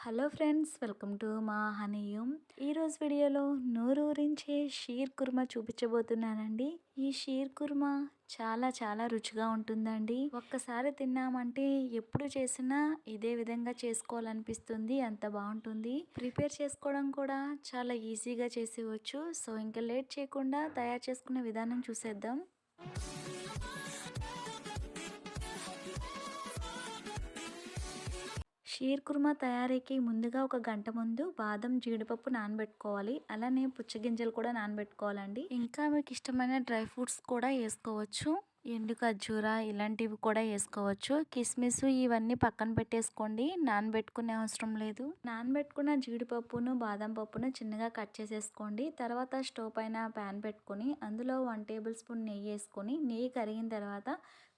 Hello friends, welcome to మా హనీయూమ్. ఈరోజు వీడియోలో నోరూరించే షీర్ కుర్మా చూపించబోతున్నానండి. ఈ షీర్ కుర్మా చాలా చాలా రుచిగా ఉంటుందండి. ఒక్కసారి తిన్నామంటే ఎప్పుడు చేసినా ఇదే విధంగా చేసుకోవాలనిపిస్తుంది, అంత బాగుంటుంది. ప్రిపేర్ చేసుకోవడం కూడా చాలా ఈజీగా చేసేవచ్చు. సో ఇంకా లేట్ చేయకుండా తయారు చేసుకునే విధానం చూసేద్దాం. షీర్ కుర్మా తయారీకి ముందుగా ఒక గంట ముందు బాదం, జీడిపప్పు నానబెట్టుకోవాలి. అలానే పుచ్చగింజలు కూడా నానబెట్టుకోవాలండి. ఇంకా మీకు ఇష్టమైన డ్రై ఫ్రూట్స్ కూడా వేసుకోవచ్చు. ఎండు ఖర్జూర ఇలాంటివి కూడా వేసుకోవచ్చు. కిస్మిస్ ఇవన్నీ పక్కన పెట్టేసుకోండి, నానబెట్టుకునే అవసరం లేదు. నానబెట్టుకున్న జీడిపప్పును, బాదం పప్పును చిన్నగా కట్ చేసేసుకోండి. తర్వాత స్టవ్ పైన ప్యాన్ పెట్టుకొని అందులో 1 టేబుల్ స్పూన్ నెయ్యి వేసుకొని, నెయ్యి కరిగిన తర్వాత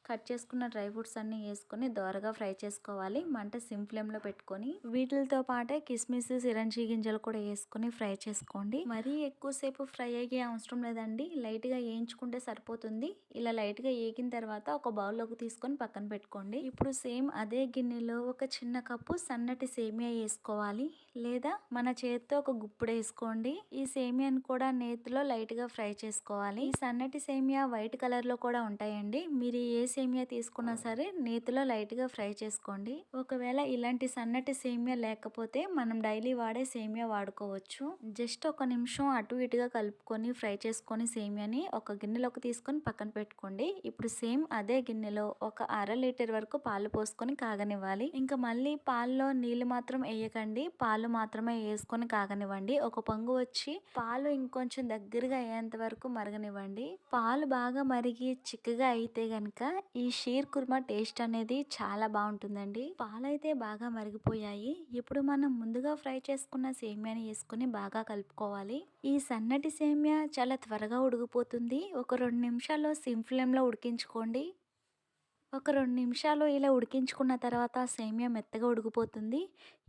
కట్ చేసుకున్న డ్రై ఫ్రూట్స్ అన్ని వేసుకొని దోరగా ఫ్రై చేసుకోవాలి. మంట సిమ్ ఫ్లేమ్ లో పెట్టుకొని వీటితో పాటే కిస్మిస్, చిరంజీ గింజలు కూడా వేసుకొని ఫ్రై చేసుకోండి. మరీ ఎక్కువసేపు ఫ్రై అయ్యే అవసరం లేదండి, లైట్ గా వేయించుకుంటే సరిపోతుంది. ఇలా లైట్ గా వేగిన తర్వాత ఒక బౌల్లోకి తీసుకొని పక్కన పెట్టుకోండి. ఇప్పుడు సేమ్ అదే గిన్నెలో ఒక చిన్న కప్పు సన్నటి సేమియా వేసుకోవాలి, లేదా మన చేతితో ఒక గుప్పుడు వేసుకోండి. ఈ సేమియాని కూడా నేతిలో లైట్ గా ఫ్రై చేసుకోవాలి. ఈ సన్నటి సేమియా వైట్ కలర్ లో కూడా ఉంటాయండి. మీరు ఏ సేమియా తీసుకున్నా సరే నేతిలో లైట్ గా ఫ్రై చేసుకోండి. ఒకవేళ ఇలాంటి సన్నటి సేమియా లేకపోతే మనం డైలీ వాడే సేమియా వాడుకోవచ్చు. జస్ట్ ఒక నిమిషం అటు ఇటుగా కలుపుకొని ఫ్రై చేసుకొని సేమియాని ఒక గిన్నెలోకి తీసుకొని పక్కన పెట్టుకోండి. ఇప్పుడు సేమ్ అదే గిన్నెలో ఒక 1/2 లీటర్ వరకు పాలు పోసుకొని కాగనివ్వాలి. ఇంకా మళ్ళీ పాల్లో నీళ్లు మాత్రం వేయకండి, పాలు మాత్రమే వేసుకొని కాగనివ్వండి. ఒక పొంగు వచ్చి పాలు ఇంకొంచెం దగ్గరగా అయ్యేంత వరకు మరగనివ్వండి. పాలు బాగా మరిగి చిక్కగా అయితే గనక ఈ షీర్ కుర్మా టేస్ట్ అనేది చాలా బాగుంటుందండి. పాలైతే బాగా మరిగిపోయాయి. ఇప్పుడు మనం ముందుగా ఫ్రై చేసుకున్న సేమియాని వేసుకుని బాగా కలుపుకోవాలి. ఈ సన్నటి సేమియా చాలా త్వరగా ఉడికిపోతుంది. ఒక 2 నిమిషాల్లో సిమ్ ఫ్లేమ్ లో ఉడికించుకోండి. ఒక 2 నిమిషాలు ఇలా ఉడికించుకున్న తర్వాత సేమియా మెత్తగా ఉడికిపోతుంది.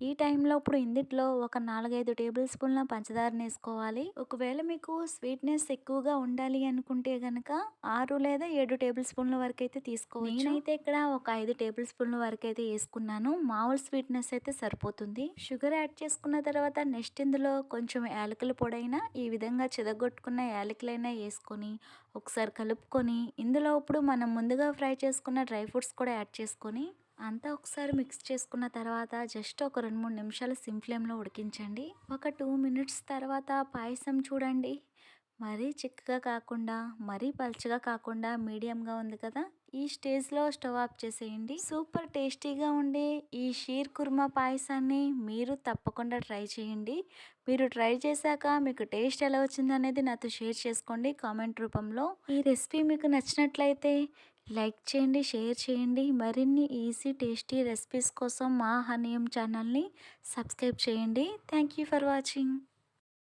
ఈ టైంలో ఇప్పుడు ఇందులో ఒక 4-5 టేబుల్ స్పూన్ల పంచదారని వేసుకోవాలి. ఒకవేళ మీకు స్వీట్నెస్ ఎక్కువగా ఉండాలి అనుకుంటే గనక 6 లేదా 7 టేబుల్ స్పూన్ల వరకు అయితే తీసుకోవచ్చు. నేనైతే ఇక్కడ ఒక 5 టేబుల్ స్పూన్ల వరకు అయితే వేసుకున్నాను. మామూలు స్వీట్నెస్ అయితే సరిపోతుంది. షుగర్ యాడ్ చేసుకున్న తర్వాత నెక్స్ట్ ఇందులో కొంచెం యాలకుల పొడైనా ఈ విధంగా చిదగొట్టుకున్న యాలకులైనా వేసుకొని ఒకసారి కలుపుకొని ఇందులో ఇప్పుడు మనం ముందుగా ఫ్రై చేసుకున్న డ్రై ఫ్రూట్స్ కూడా యాడ్ చేసుకొని అంతా ఒకసారి మిక్స్ చేసుకున్న తర్వాత జస్ట్ ఒక 2-3 నిమిషాలు సిమ్ ఫ్లేమ్లో ఉడికించండి. ఒక 2 మినిట్స్ తర్వాత పాయసం చూడండి, మరీ చిక్కగా కాకుండా మరీ పల్చగా కాకుండా మీడియంగా ఉంది కదా. ఈ స్టేజ్లో స్టవ్ ఆఫ్ చేసేయండి. సూపర్ టేస్టీగా ఉండే ఈ షీర్ కుర్మా పాయసాన్ని మీరు తప్పకుండా ట్రై చేయండి. మీరు ట్రై చేశాక మీకు టేస్ట్ ఎలా వచ్చింది అనేది నాతో షేర్ చేసుకోండి కామెంట్ రూపంలో. ఈ రెసిపీ మీకు నచ్చినట్లయితే లైక్ చేయండి, షేర్ చేయండి. మరిన్ని ఈజీ టేస్టీ రెసిపీస్ కోసం మా హనీయూమ్ ఛానల్ని సబ్స్క్రైబ్ చేయండి. Thank you for watching.